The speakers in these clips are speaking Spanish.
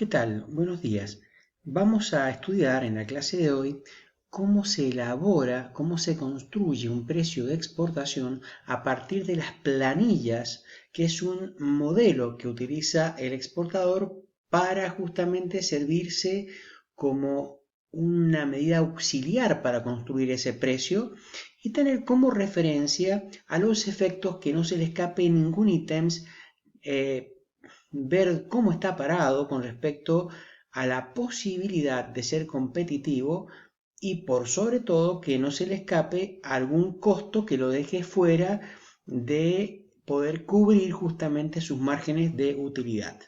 ¿Qué tal? Buenos días. Vamos a estudiar en la clase de hoy cómo se elabora, cómo se construye un precio de exportación a partir de las planillas, que es un modelo que utiliza el exportador para justamente servirse como una medida auxiliar para construir ese precio y tener como referencia a los efectos que no se le escape ningún ítem, eh, ver cómo está parado con respecto a la posibilidad de ser competitivo y por sobre todo que no se le escape algún costo que lo deje fuera de poder cubrir justamente sus márgenes de utilidad.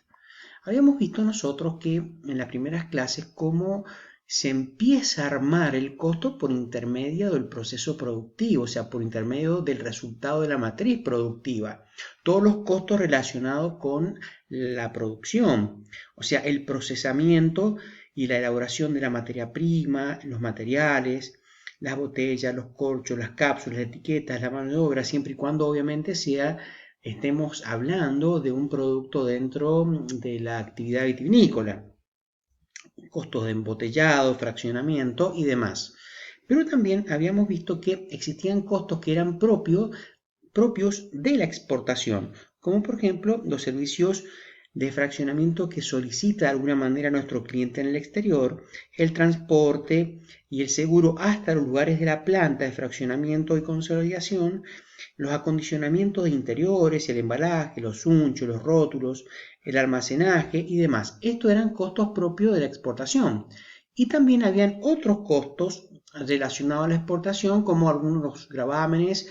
Habíamos visto nosotros que en las primeras clases cómo se empieza a armar el costo por intermedio del proceso productivo, o sea, por intermedio del resultado de la matriz productiva. Todos los costos relacionados con la producción, o sea, el procesamiento y la elaboración de la materia prima, los materiales, las botellas, los corchos, las cápsulas, las etiquetas, la mano de obra, siempre y cuando obviamente estemos hablando de un producto dentro de la actividad vitivinícola, costos de embotellado, fraccionamiento y demás. Pero también habíamos visto que existían costos que eran propios de la exportación, como por ejemplo los servicios de fraccionamiento que solicita de alguna manera nuestro cliente en el exterior, el transporte y el seguro hasta los lugares de la planta de fraccionamiento y consolidación, los acondicionamientos de interiores, el embalaje, los unchos, los rótulos, el almacenaje y demás. Estos eran costos propios de la exportación. Y también habían otros costos relacionados a la exportación, como algunos gravámenes,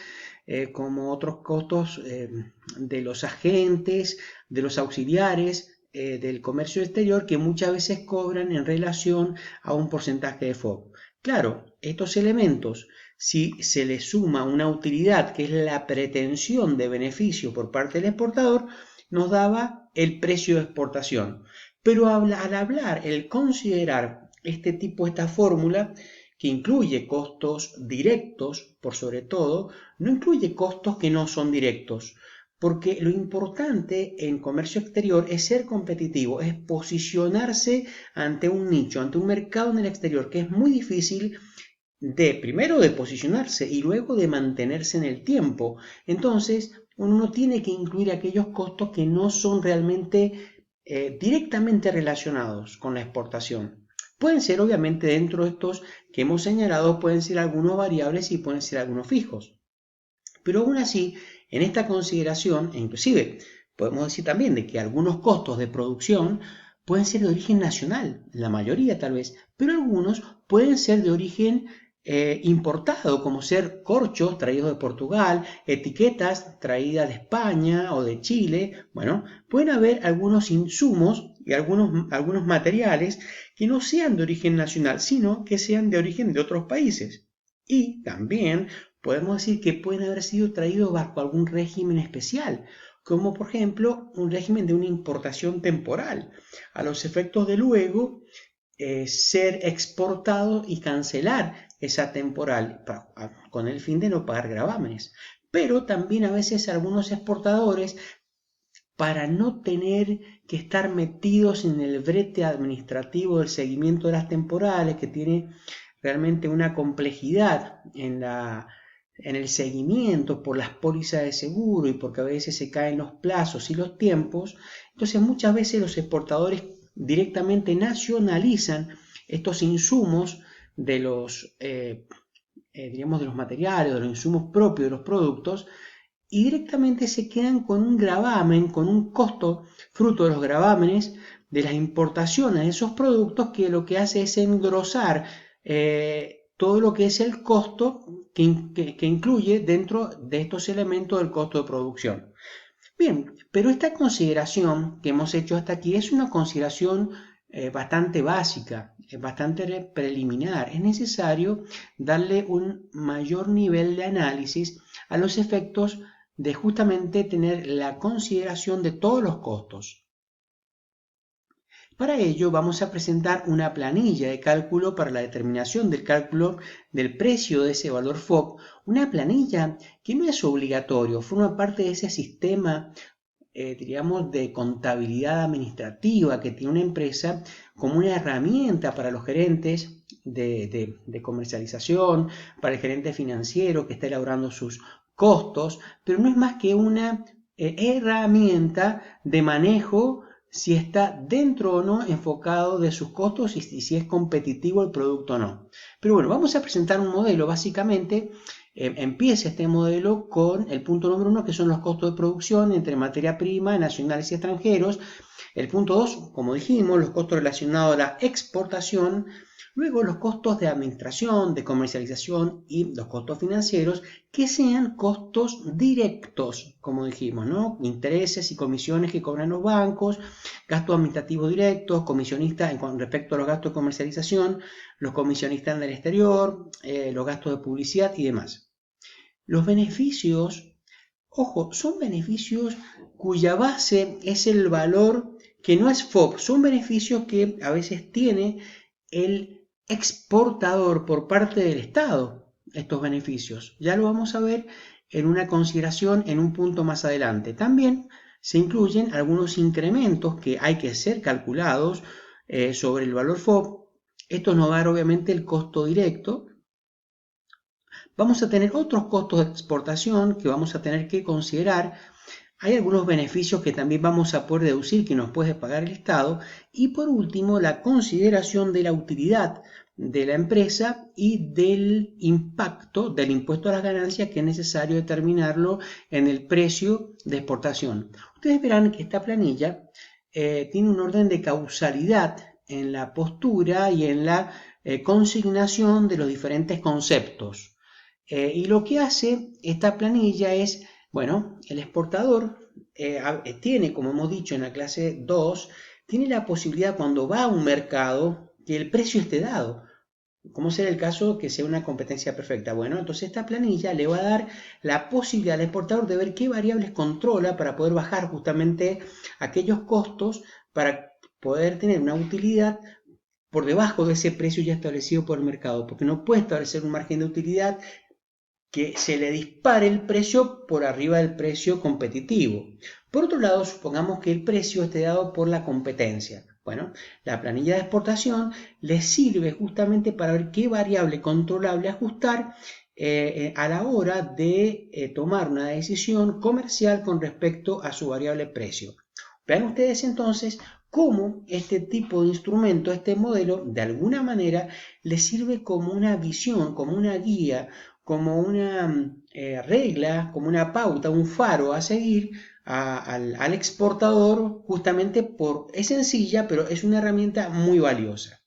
como otros costos de los agentes, de los auxiliares del comercio exterior, que muchas veces cobran en relación a un porcentaje de FOB. Claro, estos elementos, si se le suma una utilidad que es la pretensión de beneficio por parte del exportador, nos daba el precio de exportación. Pero al hablar, el considerar esta fórmula, que incluye costos directos, por sobre todo, no incluye costos que no son directos, porque lo importante en comercio exterior es ser competitivo, es posicionarse ante un nicho, ante un mercado en el exterior, que es muy difícil primero de posicionarse y luego de mantenerse en el tiempo. Entonces, uno no tiene que incluir aquellos costos que no son realmente directamente relacionados con la exportación. Pueden ser, obviamente, dentro de estos que hemos señalado, pueden ser algunos variables y pueden ser algunos fijos. Pero aún así, en esta consideración, e inclusive podemos decir también de que algunos costos de producción pueden ser de origen nacional, la mayoría tal vez, pero algunos pueden ser de origen importado, como ser corchos traídos de Portugal, etiquetas traídas de España o de Chile. Bueno, pueden haber algunos insumos y algunos materiales que no sean de origen nacional, sino que sean de origen de otros países. Y también podemos decir que pueden haber sido traídos bajo algún régimen especial, como por ejemplo un régimen de una importación temporal, a los efectos de luego ser exportado y cancelar esa temporal con el fin de no pagar gravámenes. Pero también a veces algunos exportadores, para no tener que estar metidos en el brete administrativo del seguimiento de las temporales, que tiene realmente una complejidad en el seguimiento por las pólizas de seguro y porque a veces se caen los plazos y los tiempos. Entonces muchas veces los exportadores directamente nacionalizan estos insumos de diríamos, de los materiales, de los insumos propios de los productos, y directamente se quedan con un gravamen, con un costo fruto de los gravámenes de las importaciones de esos productos, que lo que hace es engrosar todo lo que es el costo que incluye dentro de estos elementos del costo de producción. Bien, pero esta consideración que hemos hecho hasta aquí es una consideración bastante básica, bastante preliminar. Es necesario darle un mayor nivel de análisis a los efectos de justamente tener la consideración de todos los costos. Para ello vamos a presentar una planilla de cálculo para la determinación del cálculo del precio de ese valor FOB, una planilla que no es obligatorio, forma parte de ese sistema diríamos, de contabilidad administrativa que tiene una empresa como una herramienta para los gerentes de comercialización, para el gerente financiero que está elaborando sus costos, pero no es más que una herramienta de manejo si está dentro o no enfocado de sus costos y si es competitivo el producto o no. Pero bueno, vamos a presentar un modelo básicamente. Empieza este modelo con el punto número 1, que son los costos de producción entre materia prima, nacionales y extranjeros. El punto 2, como dijimos, los costos relacionados a la exportación. Luego los costos de administración, de comercialización y los costos financieros, que sean costos directos, como dijimos, ¿no? Intereses y comisiones que cobran los bancos, gastos administrativos directos, comisionistas con respecto a los gastos de comercialización, los comisionistas en el exterior, los gastos de publicidad y demás. Los beneficios, ojo, son beneficios cuya base es el valor que no es FOB, son beneficios que a veces tiene el exportador por parte del Estado, estos beneficios. Ya lo vamos a ver en una consideración en un punto más adelante. También se incluyen algunos incrementos que hay que ser calculados sobre el valor FOB. Esto nos va a dar obviamente el costo directo. Vamos a tener otros costos de exportación que vamos a tener que considerar. Hay algunos beneficios que también vamos a poder deducir que nos puede pagar el Estado. Y por último, la consideración de la utilidad de la empresa y del impacto del impuesto a las ganancias que es necesario determinarlo en el precio de exportación. Ustedes verán que esta planilla tiene un orden de causalidad en la postura y en la consignación de los diferentes conceptos. Y lo que hace esta planilla es, bueno, el exportador tiene, como hemos dicho en la clase 2, tiene la posibilidad cuando va a un mercado que el precio esté dado. ¿Cómo será el caso que sea una competencia perfecta? Bueno, entonces esta planilla le va a dar la posibilidad al exportador de ver qué variables controla para poder bajar justamente aquellos costos para poder tener una utilidad por debajo de ese precio ya establecido por el mercado, porque no puede establecer un margen de utilidad que se le dispare el precio por arriba del precio competitivo. Por otro lado, supongamos que el precio esté dado por la competencia. Bueno, la planilla de exportación le sirve justamente para ver qué variable controlable ajustar a la hora de tomar una decisión comercial con respecto a su variable precio. Vean ustedes entonces cómo este tipo de instrumento, este modelo, de alguna manera le sirve como una visión, como una guía, como una regla, como una pauta, un faro a seguir al exportador, justamente es sencilla, pero es una herramienta muy valiosa.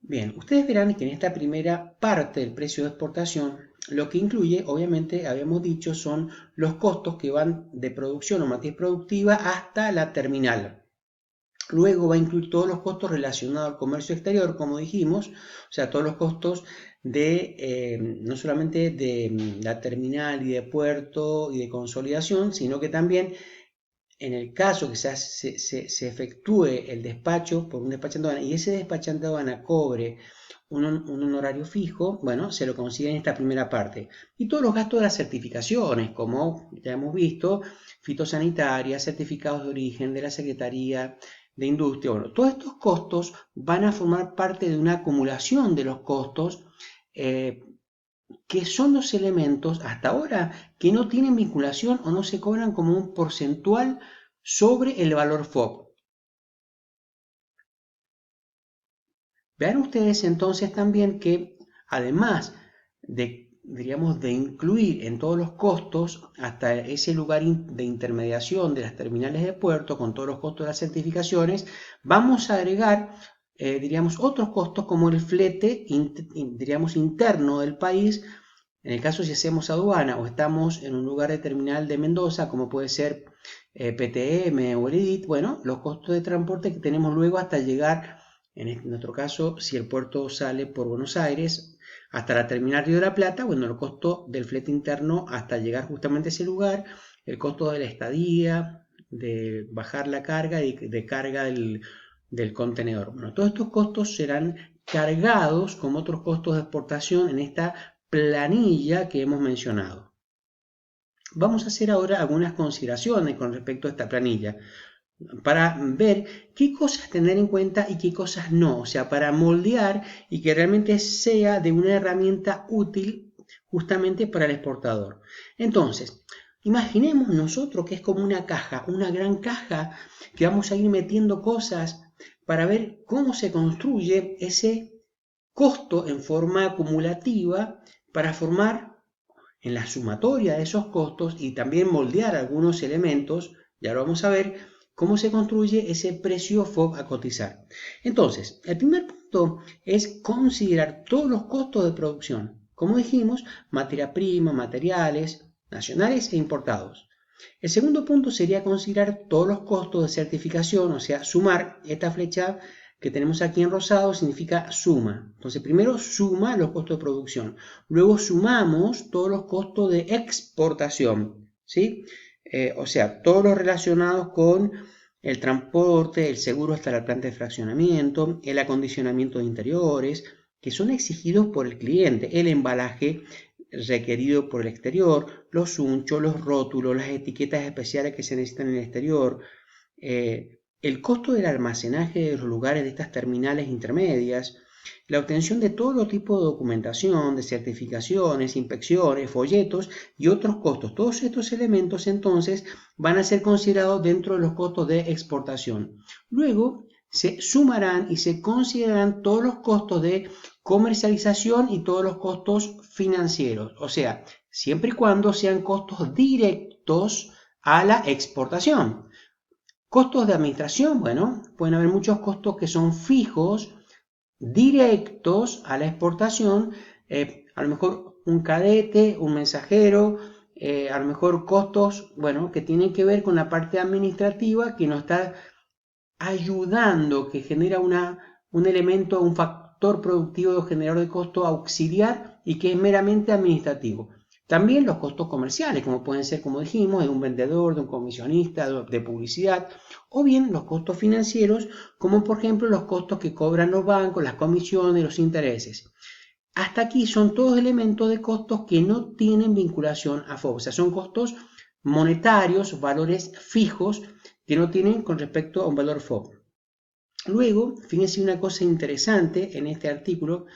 Bien, ustedes verán que en esta primera parte del precio de exportación, lo que incluye, obviamente, habíamos dicho, son los costos que van de producción o matriz productiva hasta la terminal. Luego va a incluir todos los costos relacionados al comercio exterior, como dijimos, o sea, todos los costos no solamente de la terminal y de puerto y de consolidación, sino que también en el caso que se efectúe el despacho por un despachante de aduana y ese despachante de aduana cobre un honorario fijo, bueno, se lo considera en esta primera parte. Y todos los gastos de las certificaciones, como ya hemos visto, fitosanitarias, certificados de origen de la Secretaría de Industria. Bueno, todos estos costos van a formar parte de una acumulación de los costos que son los elementos hasta ahora que no tienen vinculación o no se cobran como un porcentual sobre el valor FOB. Vean ustedes entonces también que además diríamos, de incluir en todos los costos hasta ese lugar de intermediación de las terminales de puerto con todos los costos de las certificaciones, vamos a agregar diríamos otros costos como el flete diríamos interno del país. En el caso si hacemos aduana o estamos en un lugar de terminal de Mendoza, como puede ser PTM o el EDIT, bueno, los costos de transporte que tenemos luego hasta llegar, en nuestro caso, si el puerto sale por Buenos Aires, hasta la terminal Río de la Plata, bueno, el costo del flete interno hasta llegar justamente a ese lugar, el costo de la estadía, de bajar la carga y de carga del contenedor. Bueno, todos estos costos serán cargados como otros costos de exportación en esta planilla que hemos mencionado. Vamos a hacer ahora algunas consideraciones con respecto a esta planilla, para ver qué cosas tener en cuenta y qué cosas no, o sea, para moldear y que realmente sea de una herramienta útil justamente para el exportador. Entonces, imaginemos nosotros que es como una caja, una gran caja que vamos a ir metiendo cosas para ver cómo se construye ese costo en forma acumulativa para formar en la sumatoria de esos costos y también moldear algunos elementos, ya lo vamos a ver, cómo se construye ese precio FOB a cotizar. Entonces, el primer punto es considerar todos los costos de producción. Como dijimos, materia prima, materiales, nacionales e importados. El segundo punto sería considerar todos los costos de certificación, o sea, sumar. Esta flecha que tenemos aquí en rosado significa suma. Entonces, primero suma los costos de producción, luego sumamos todos los costos de exportación, ¿sí? O sea, todos los relacionados con el transporte, el seguro hasta la planta de fraccionamiento, el acondicionamiento de interiores, que son exigidos por el cliente, el embalaje requerido por el exterior, los unchos, los rótulos, las etiquetas especiales que se necesitan en el exterior, el costo del almacenaje de los lugares de estas terminales intermedias, la obtención de todo tipo de documentación, de certificaciones, inspecciones, folletos y otros costos. Todos estos elementos entonces van a ser considerados dentro de los costos de exportación. Luego se sumarán y se considerarán todos los costos de comercialización y todos los costos financieros, o sea, siempre y cuando sean costos directos a la exportación. Costos de administración, bueno, pueden haber muchos costos que son fijos, directos a la exportación, a lo mejor un cadete, un mensajero, a lo mejor costos, bueno, que tienen que ver con la parte administrativa que nos está ayudando, que genera un elemento, un factor productivo generador de costo auxiliar y que es meramente administrativo. También los costos comerciales, como pueden ser, como dijimos, de un vendedor, de un comisionista, de publicidad, o bien los costos financieros, como por ejemplo los costos que cobran los bancos, las comisiones, los intereses. Hasta aquí son todos elementos de costos que no tienen vinculación a FOB, o sea, son costos monetarios, valores fijos que no tienen con respecto a un valor FOB. Luego, fíjense una cosa interesante en este artículo,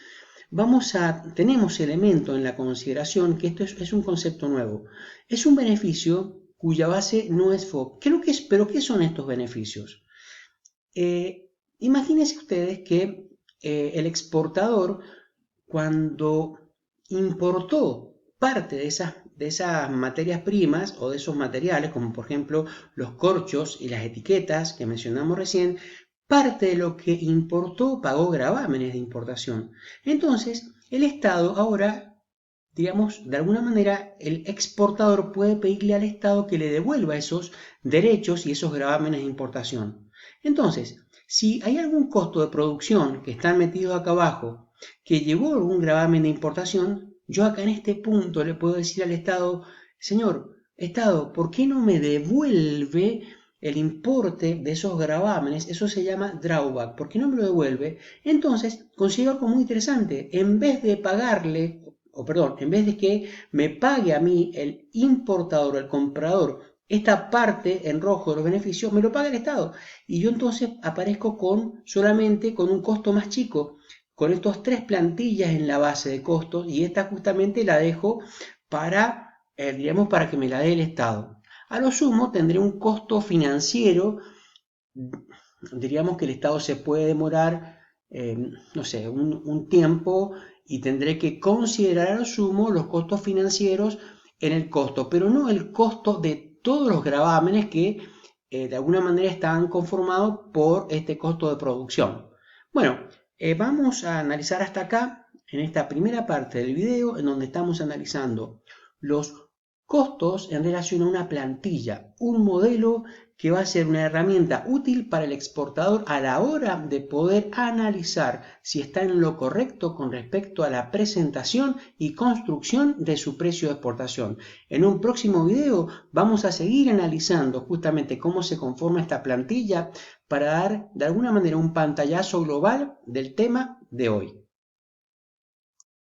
tenemos elemento en la consideración que esto es un concepto nuevo. Es un beneficio cuya base no es FOB. ¿Qué es lo que es? ¿Pero qué son estos beneficios? Imagínense ustedes que el exportador, cuando importó parte de esas materias primas o de esos materiales, como por ejemplo los corchos y las etiquetas que mencionamos recién, parte de lo que importó pagó gravámenes de importación. Entonces, el Estado ahora, digamos, de alguna manera, el exportador puede pedirle al Estado que le devuelva esos derechos y esos gravámenes de importación. Entonces, si hay algún costo de producción que están metidos acá abajo, que llevó algún gravamen de importación, yo acá en este punto le puedo decir al Estado, señor Estado, ¿por qué no me devuelve el importe de esos gravámenes? Eso se llama drawback. ¿Por qué no me lo devuelve? Entonces consigo algo muy interesante. En vez de pagarle, o perdón, en vez de que me pague a mí el importador, el comprador, esta parte en rojo de los beneficios, me lo paga el Estado. Y yo entonces aparezco solamente con un costo más chico, con estos 3 plantillas en la base de costos, y esta justamente la dejo para, digamos, para que me la dé el Estado. A lo sumo tendré un costo financiero, diríamos que el Estado se puede demorar, no sé, un tiempo y tendré que considerar a lo sumo los costos financieros en el costo, pero no el costo de todos los gravámenes que de alguna manera están conformados por este costo de producción. Bueno, vamos a analizar hasta acá, en esta primera parte del video, en donde estamos analizando los costos en relación a una plantilla, un modelo que va a ser una herramienta útil para el exportador a la hora de poder analizar si está en lo correcto con respecto a la presentación y construcción de su precio de exportación. En un próximo video vamos a seguir analizando justamente cómo se conforma esta plantilla para dar de alguna manera un pantallazo global del tema de hoy.